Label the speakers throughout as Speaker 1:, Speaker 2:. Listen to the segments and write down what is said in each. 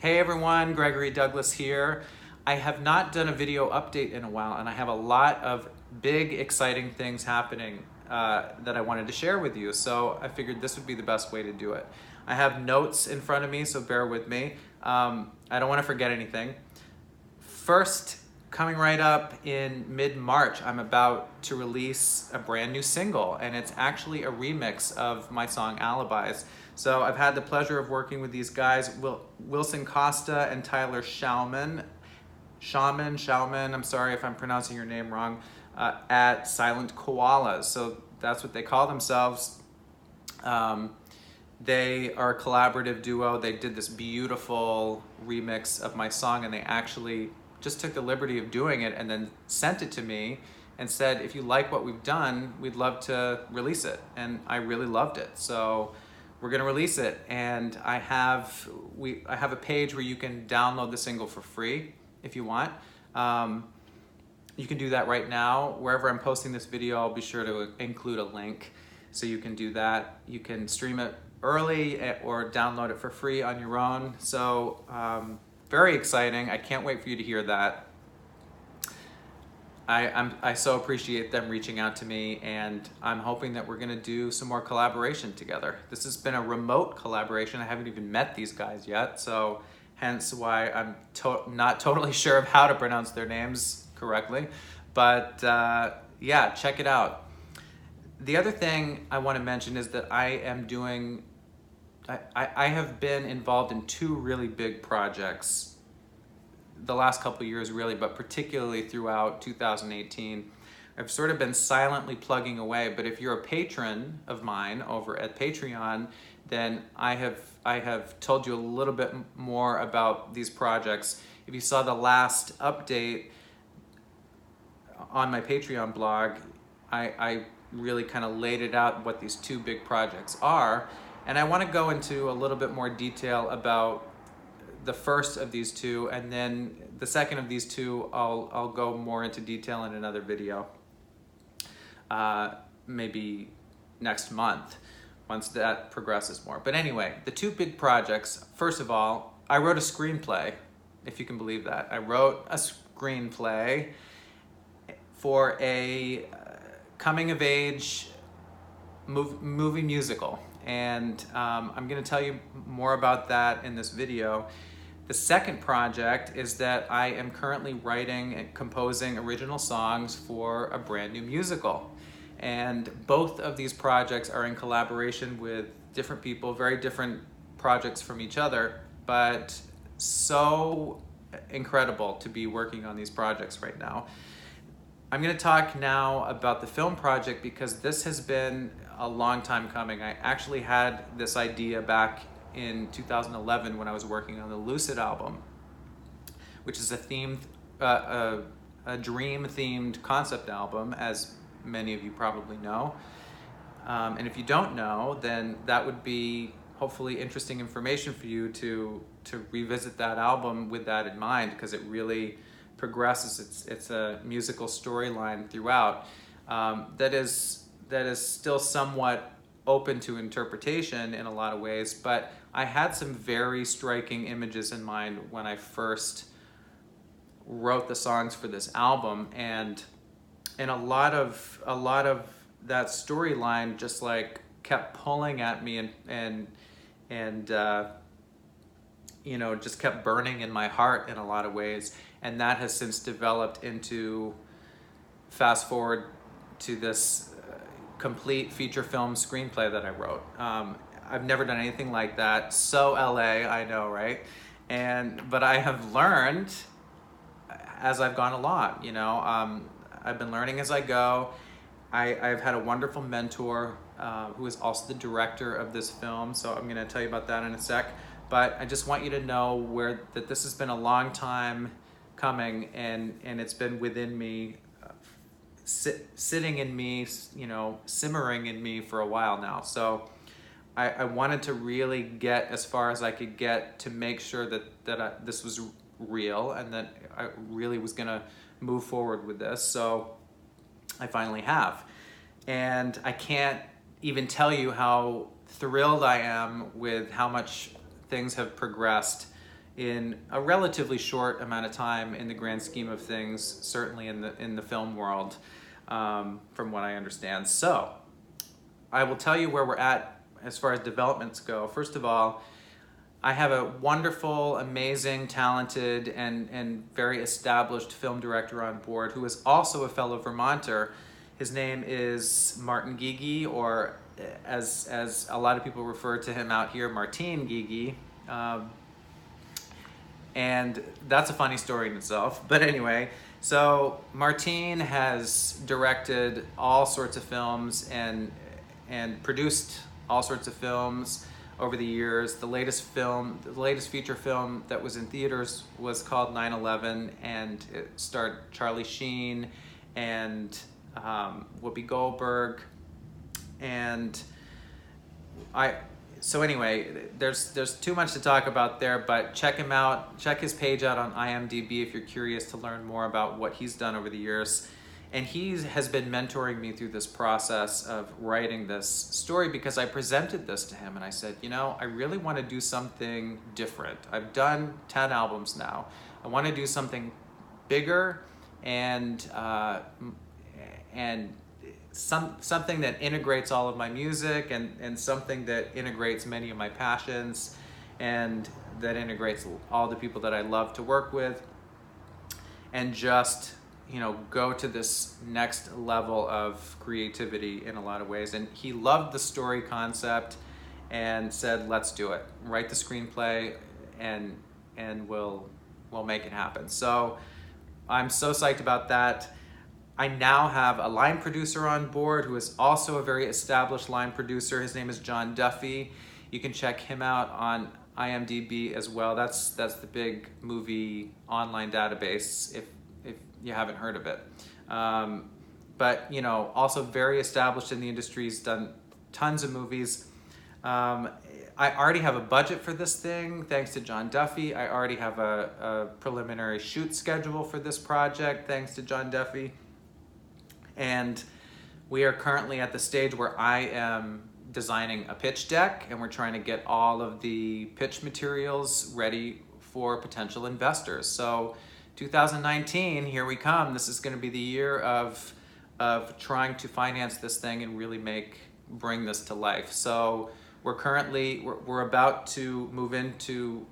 Speaker 1: Hey everyone, Gregory Douglass here. I have not done a video update in a while, and I have a lot of big, exciting things happening that I wanted to share with you. So I figured this would be the best way to do it. I have notes in front of me, so bear with me. I don't want to forget anything. First, coming right up in mid-March, I'm about to release a brand new single, and it's actually a remix of my song Alibis. So I've had the pleasure of working with these guys, Wilson Costa and Tyler Schauman, I'm sorry if I'm pronouncing your name wrong, at Silent Koalas. So that's what they call themselves. They are a collaborative duo. They did this beautiful remix of my song, and they actually just took the liberty of doing it and then sent it to me and said, if you like what we've done, we'd love to release it. And I really loved it. So we're gonna release it. And I have a page where you can download the single for free if you want. You can do that right now. Wherever I'm posting this video, I'll be sure to include a link so you can do that. You can stream it early or download it for free on your own. So very exciting. I can't wait for you to hear that. I so appreciate them reaching out to me, and I'm hoping that we're gonna do some more collaboration together. This has been a remote collaboration. I haven't even met these guys yet, so hence why I'm not totally sure of how to pronounce their names correctly. But yeah, check it out. The other thing I want to mention is that I have been involved in two really big projects the last couple of years really, but particularly throughout 2018. I've sort of been silently plugging away, but if you're a patron of mine over at Patreon, then I have told you a little bit more about these projects. If you saw the last update on my Patreon blog, I really kind of laid it out what these two big projects are. And I want to go into a little bit more detail about the first of these two, and then the second of these two, I'll go more into detail in another video, maybe next month, once that progresses more. But anyway, the two big projects, first of all, I wrote a screenplay, if you can believe that. I wrote a screenplay for a coming-of-age movie musical. And I'm going to tell you more about that in this video. The second project is that I am currently writing and composing original songs for a brand new musical. And both of these projects are in collaboration with different people, very different projects from each other, but so incredible to be working on these projects right now. I'm going to talk now about the film project because this has been a long time coming. I actually had this idea back in 2011 when I was working on the Lucid album, which is a dream-themed concept album, as many of you probably know. And if you don't know, then that would be hopefully interesting information for you to revisit that album with that in mind, because it really progresses. It's a musical storyline throughout that is still somewhat open to interpretation in a lot of ways, but I had some very striking images in mind when I first wrote the songs for this album, and a lot of that storyline just like kept pulling at me and you know, just kept burning in my heart in a lot of ways, and that has since developed into, fast forward to this complete feature film screenplay that I wrote. I've never done anything like that. So LA, I know, right? But I have learned as I've gone along, you know. I've been learning as I go. I've had a wonderful mentor who is also the director of this film, so I'm gonna tell you about that in a sec. But I just want you to know that this has been a long time coming, and it's been within me, sitting in me, you know, simmering in me for a while now. So I wanted to really get as far as I could get to make sure that this was real and that I really was gonna move forward with this. So I finally have. And I can't even tell you how thrilled I am with how much things have progressed in a relatively short amount of time in the grand scheme of things, certainly in the film world, from what I understand. So I will tell you where we're at as far as developments go. First of all, I have a wonderful, amazing, talented, and very established film director on board who is also a fellow Vermonter. His name is Martin Gigi, or as a lot of people refer to him out here, Martine Gigi. And that's a funny story in itself. But anyway, so Martine has directed all sorts of films and produced all sorts of films over the years. The latest feature film that was in theaters was called 9/11, and it starred Charlie Sheen and Whoopi Goldberg. And so anyway, there's too much to talk about there, but check him out. Check his page out on IMDb if you're curious to learn more about what he's done over the years. And he has been mentoring me through this process of writing this story, because I presented this to him and I said, I really want to do something different. I've done 10 albums now. I want to do something bigger and something that integrates all of my music and something that integrates many of my passions and that integrates all the people that I love to work with, and just go to this next level of creativity in a lot of ways. And he loved the story concept and said, let's do it. Write the screenplay and we'll make it happen. So I'm so psyched about that. I now have a line producer on board who is also a very established line producer. His name is John Duffy. You can check him out on IMDb as well. That's the big movie online database if you haven't heard of it. But also very established in the industry. He's done tons of movies. I already have a budget for this thing, thanks to John Duffy. I already have a preliminary shoot schedule for this project, thanks to John Duffy. And we are currently at the stage where I am designing a pitch deck, and we're trying to get all of the pitch materials ready for potential investors. So 2019, here we come. This is going to be the year of trying to finance this thing and really bring this to life. So we're about to move into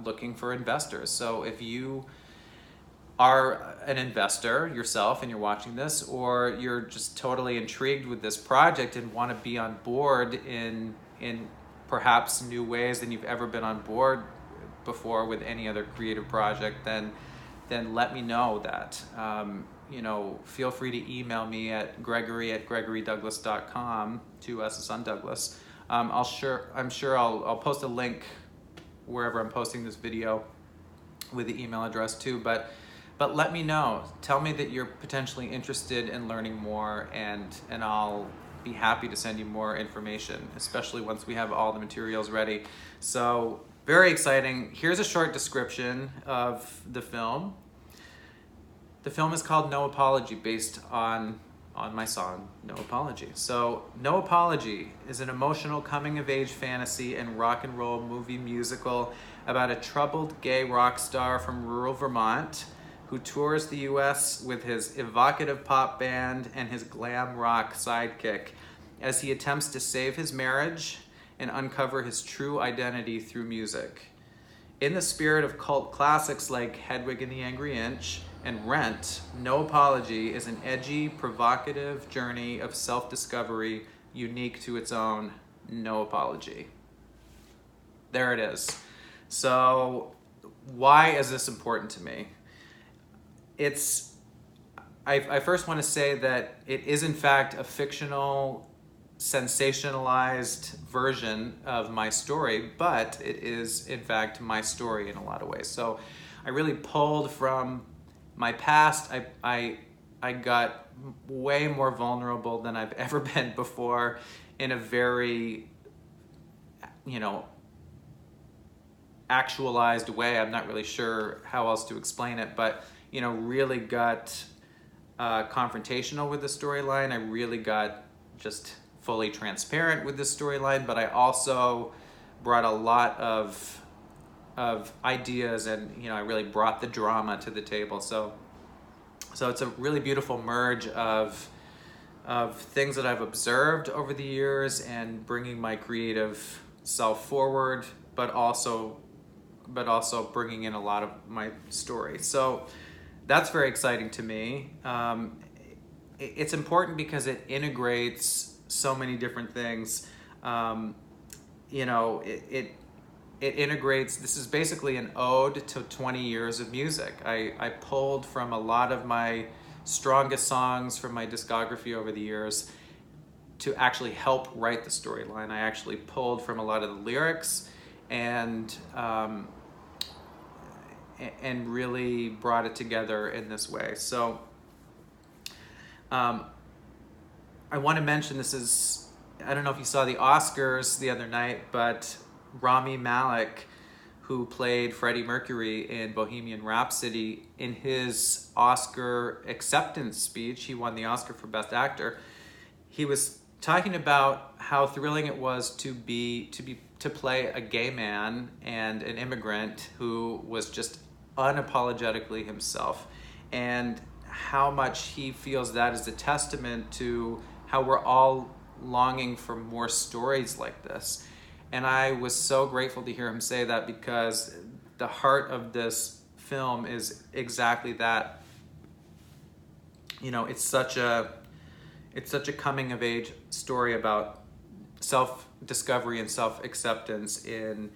Speaker 1: looking for investors. So if you are an investor yourself and you're watching this, or you're just totally intrigued with this project and want to be on board in perhaps new ways than you've ever been on board before with any other creative project, then let me know that. Feel free to email me at gregory@gregorydouglass.com, 2 S's on Douglas. I'm sure I'll post a link wherever I'm posting this video with the email address too, but let me know. Tell me that you're potentially interested in learning more, and I'll be happy to send you more information, especially once we have all the materials ready. So very exciting. Here's a short description of the film. The film is called No Apology, based on my song, No Apology. So No Apology is an emotional coming-of-age fantasy and rock and roll movie musical about a troubled gay rock star from rural Vermont who tours the US with his evocative pop band and his glam rock sidekick as he attempts to save his marriage and uncover his true identity through music. In the spirit of cult classics like Hedwig and the Angry Inch and Rent, No Apology is an edgy, provocative journey of self-discovery unique to its own No Apology. There it is. So why is this important to me? I first want to say that it is in fact a fictional, sensationalized version of my story, but it is in fact my story in a lot of ways. So I really pulled from my past. I got way more vulnerable than I've ever been before in a very, actualized way. I'm not really sure how else to explain it, but really got confrontational with the storyline. I really got just fully transparent with the storyline, but I also brought a lot of of ideas, and I really brought the drama to the table. So it's a really beautiful merge of things that I've observed over the years and bringing my creative self forward, but also bringing in a lot of my story. So that's very exciting to me. It's important because it integrates so many different things. It integrates, this is basically an ode to 20 years of music. I pulled from a lot of my strongest songs from my discography over the years to actually help write the storyline. I actually pulled from a lot of the lyrics and really brought it together in this way. So I want to mention, this is, I don't know if you saw the Oscars the other night, but Rami Malek, who played Freddie Mercury in Bohemian Rhapsody, in his Oscar acceptance speech, he won the Oscar for Best Actor. He was talking about how thrilling it was to play a gay man and an immigrant who was just unapologetically himself, and how much he feels that is a testament to how we're all longing for more stories like this. And I was so grateful to hear him say that, because the heart of this film is exactly that. It's such a coming of age story about self-discovery and self-acceptance in,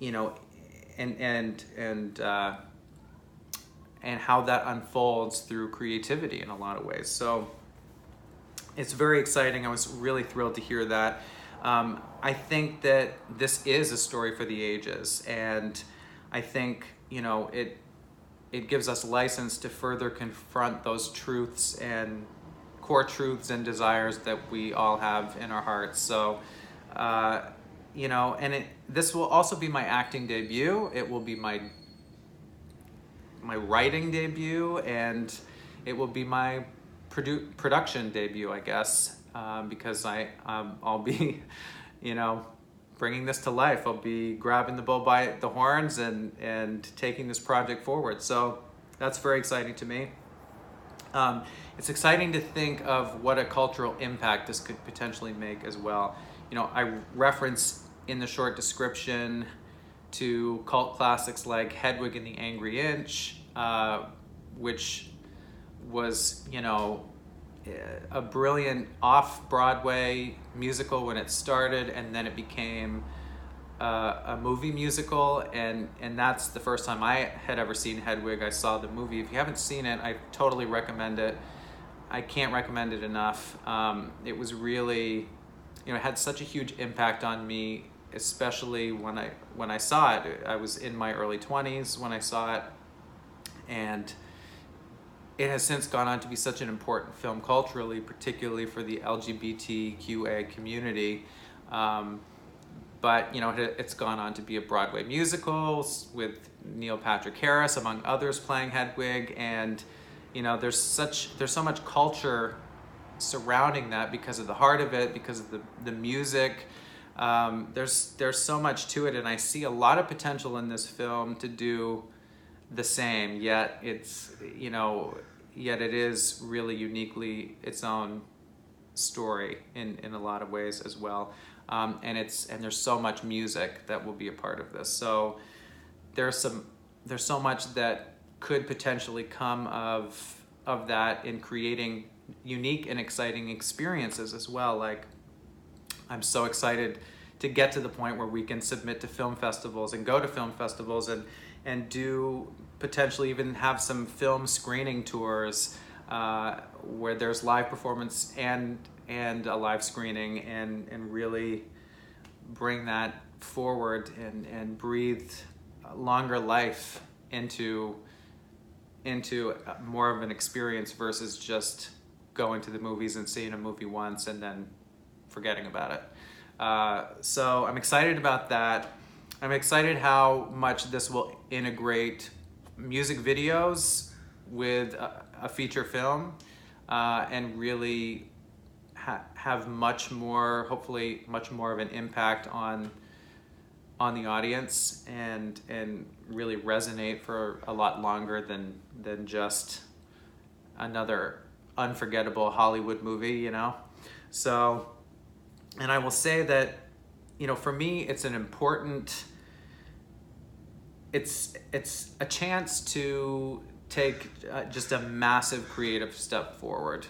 Speaker 1: and how that unfolds through creativity in a lot of ways. So it's very exciting. I was really thrilled to hear that. I think that this is a story for the ages, and I think it gives us license to further confront those truths and core truths and desires that we all have in our hearts. So this will also be my acting debut. It will be my writing debut, and it will be my production debut, I guess, because I'll be, bringing this to life. I'll be grabbing the bull by the horns and taking this project forward. So that's very exciting to me. It's exciting to think of what a cultural impact this could potentially make as well. I reference in the short description to cult classics like Hedwig and the Angry Inch, which was, a brilliant off-Broadway musical when it started, and then it became a movie musical, and that's the first time I had ever seen Hedwig. I saw the movie. If you haven't seen it, I totally recommend it. I can't recommend it enough. It was really, it had such a huge impact on me, especially when I saw it. I was in my early 20s when I saw it, and it has since gone on to be such an important film culturally, particularly for the LGBTQA community. But it's gone on to be a Broadway musical with Neil Patrick Harris, among others, playing Hedwig, and there's so much culture surrounding that because of the heart of it, because of the music. There's so much to it, and I see a lot of potential in this film to do the same. Yet it's yet it is really uniquely its own story in a lot of ways as well. And there's so much music that will be a part of this. So there's so much that could potentially come of that in creating unique and exciting experiences as well. Like, I'm so excited to get to the point where we can submit to film festivals and go to film festivals and do potentially even have some film screening tours where there's live performance and a live screening, and really bring that forward and breathe longer life into more of an experience versus just going to the movies and seeing a movie once and then forgetting about it. So I'm excited about that. I'm excited how much this will integrate music videos with a feature film, and really have hopefully much more of an impact on on the audience and really resonate for a lot longer than just another unforgettable Hollywood movie, you know? So, and I will say that, you know, for me, it's an important, it's a chance to take just a massive creative step forward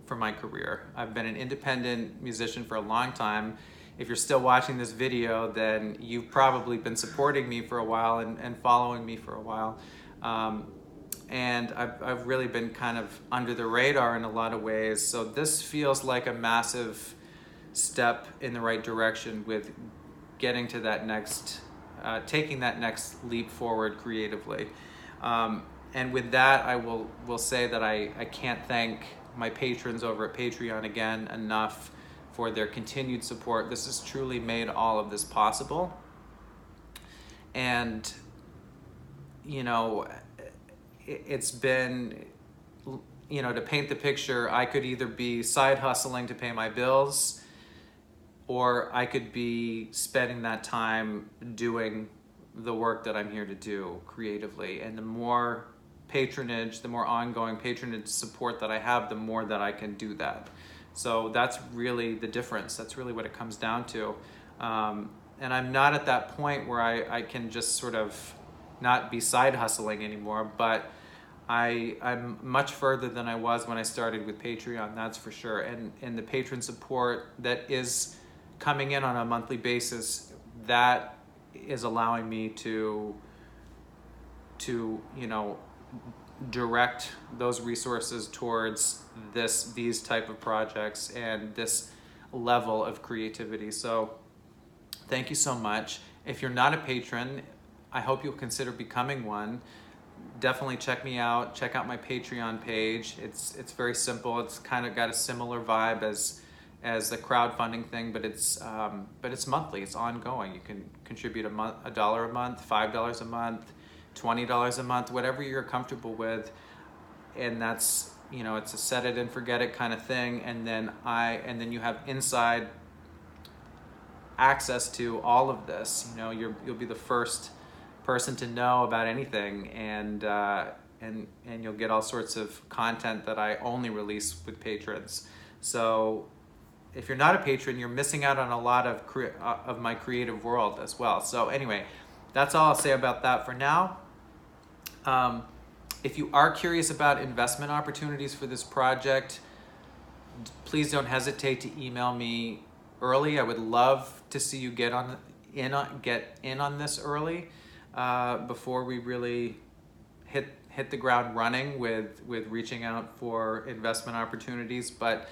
Speaker 1: for my career. I've been an independent musician for a long time. If you're still watching this video, then you've probably been supporting me for a while and following me for a while. And I've really been kind of under the radar in a lot of ways. So this feels like a massive step in the right direction with getting to that next, taking that next leap forward creatively. And with that, I will say that I can't thank my patrons over at Patreon again enough for their continued support. This has truly made all of this possible. And, you know, it's been, you know, to paint the picture, I could either be side hustling to pay my bills, or I could be spending that time doing the work that I'm here to do creatively. And the more patronage, the more ongoing patronage support that I have, the more that I can do that. So that's really the difference. That's really what it comes down to. And I'm not at that point where I can just sort of not be side hustling anymore, but I'm much further than I was when I started with Patreon, that's for sure. And the patron support that is coming in on a monthly basis, that is allowing me to you know, direct those resources towards these type of projects and this level of creativity. So thank you so much. If you're not a patron, I hope you'll consider becoming one. Definitely check me out. Check out my Patreon page. It's very simple. It's kind of got a similar vibe as the crowdfunding thing, but it's monthly. It's ongoing. You can contribute $1 a month, $5 a month, $20 a month, whatever you're comfortable with. And that's, you know, it's a set it and forget it kind of thing. And then you have inside access to all of this. You know, you'll be the first person to know about anything, and you'll get all sorts of content that I only release with patrons. So if you're not a patron, you're missing out on a lot of my creative world as well. So anyway, that's all I'll say about that for now. If you are curious about investment opportunities for this project, please don't hesitate to email me early. I would love to see you get in on this early, before we really hit the ground running with reaching out for investment opportunities. But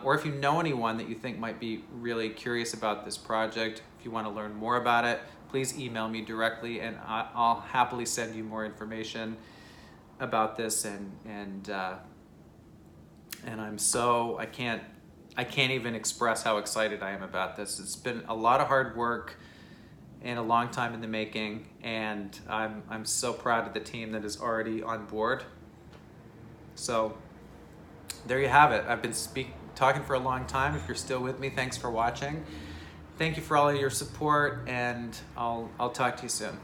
Speaker 1: or if you know anyone that you think might be really curious about this project, if you want to learn more about it, please email me directly, and I'll happily send you more information about this. And I'm so, I can't even express how excited I am about this. It's been a lot of hard work and a long time in the making, and I'm so proud of the team that is already on board. So there you have it. I've been talking for a long time. If you're still with me, thanks for watching. Thank you for all of your support, and I'll talk to you soon.